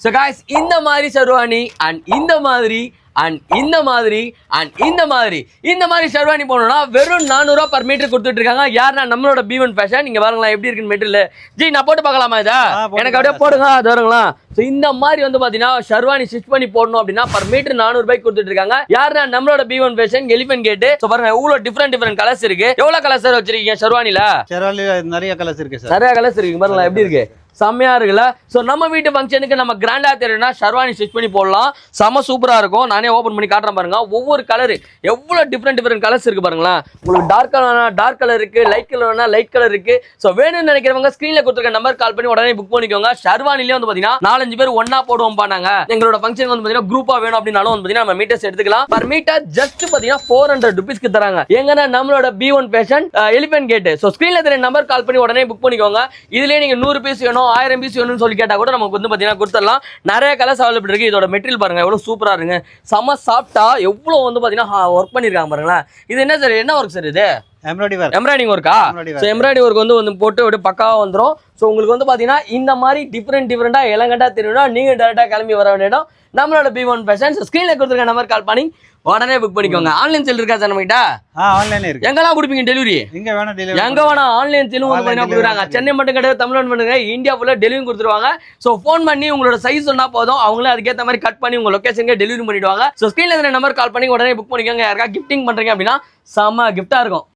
So guys, இந்த மாதிரி sherwani and இந்த மாதிரி ஷெர்வானி போனோம்னா வெறும் 400 ரூபாய் பர் மீட்டர் கொடுத்துட்டு இருக்காங்க. யாருன்னா நம்மளோட B1 ஃபேஷன். நீங்க பாருங்களா எப்படி இருக்குன்னு மெட்டீரியல். ஜி நான் போட்டு பார்க்கலாமா இதா? எனக்கு அப்படியே போடுங்க அது வருங்களா. ஸோ இந்த மாதிரி வந்து பாத்தீங்கன்னா ஷெர்வானி ஸ்டிச் பண்ணி போடணும் அப்படின்னா பர் மீட்டர் 400 ரூபாய்க்கு கொடுத்துட்டு இருக்காங்க. யாருன்னா நம்மளோட B1 fashion elephant gate. So பாருங்க எவ்வளவு டிஃபரெண்ட் கலர்ஸ் இருக்கு. எவ்வளவு கலர்ஸ் வச்சிருக்கீங்க ஷெர்வானில? நிறைய கலர்ஸ் இருக்கு சார். நிறைய கலர்ஸ் இருக்கு பாருங்களா எப்படி இருக்கு. செம்மையா இருக்குல்ல. ஸோ நம்ம வீட்டு ஃபங்க்ஷனுக்கு நம்ம கிராண்டா தெரியும்னா ஷெர்வானி ஸ்டிச் பண்ணி போடலாம். செம சூப்பரா இருக்கும். நானே ஓப்பன் பண்ணி காட்டுறேன் பாருங்க. ஒவ்வொரு கலர் எவ்வளவு டிஃபரெண்ட் கலர்ஸ் இருக்கு பாருங்களா. உங்களுக்கு டார்க் கலர் டார்க் கலர் இருக்கு, லைட் கலர்னா லைட் கலர் இருக்கு. ஸோ வேணும்னு நினைக்கிறவங்க ஸ்கிரீன்ல கொடுத்துருக்க நம்பர் கால் பண்ணி உடனே புக் பண்ணிக்கோங்க. ஷெர்வானிலே வந்து பாத்தீங்கன்னா 4-5 பேர் ஒன்னா போடுவோம் பாருங்க. எங்களோட ஃபங்க்ஷன் வந்து பாத்தீங்கன்னா குரூப்பா வேணும் அப்படின்னாலும் வந்து பாத்தீங்கன்னா நம்ம மீட்டர்ஸ் எடுத்துக்கலாம். பர் மீட்டர் ஜஸ்ட் பாத்தீங்கன்னா 400 ருபீஸ்க்கு தராங்க. எங்கன்னா நம்மளோட B1 fashion elephant gate. So ஸ்கிரீன்ல தெரிய நம்பர் கால் பண்ணி உடனே புக் பண்ணிக்கோங்க. இதுலயே நீங்க 100 பீஸ் வேணும் 1000 பீஸ் வேணும்னு சொல்லி கேட்டா கூட நமக்கு வந்து பாத்தீங்கன்னா கொடுத்துடலாம். நிறைய கலர்ஸ் அவைலபிள் இருக்கு. இதோட மெட்டீரியல் பாருங்க எவ்வளவு சூப்பரா இருக்கு. செம சாஃப்ட்டா எவ்வளவு வந்து பாத்தீங்கன்னா ஒர்க் பண்ணிருக்காங்க பாருங்களேன். இது என்ன சார், என்ன ஒர்க் சார் இது? எம்ப்ராய்டிங் ஒர்க்கா? ஸோ எம்ப்ராய்டிங் ஒர்க் வந்து போட்டு அப்படியே பக்காவா வந்துடும். ஸோ உங்களுக்கு வந்து பாத்தீங்கன்னா இந்த மாதிரி டிஃப்ரெண்டா எலகண்டா தெரியும்னா நீங்க டேரக்டா கிளம்பி வர வேண்டிய நம்மளோட B1 ஃபேஷன். ஸ்கிரீன்ல கொடுத்துருக்க நம்பர் கால் பண்ணி உடனே புக் பண்ணிக்கோங்க. ஆன்லைன் செல் இருக்கா சார் நம்ம கிட்ட? ஆன்லைன் இருக்கு. எங்கெல்லாம் கொடுப்பீங்க டெலிவரி? எங்க வேணா ஆன்லைன் செல்லும் வந்து கொடுக்குறாங்க. சென்னை மட்டும் கிடையாது, தமிழ்நாடு மட்டும் கிடையாது, இந்தியா ஃபுல்லா டெலிவரி கொடுத்துருவாங்க. ஸோ ஃபோன் பண்ணி உங்களோட சைஸ் சொன்னா போதும், அவங்களே அதுக்கேற்ற மாதிரி கட் பண்ணி உங்க லொகேஷனுக்கு டெலிவரி பண்ணிடுவாங்க. ஸோ ஸ்கிரீன்ல நம்பர் கால் பண்ணி உடனே புக் பண்ணிக்கோங்க. யாருக்கா கிஃப்டிங் பண்றீங்க அப்படின்னா செம்ம கிஃப்டா இருக்கும்.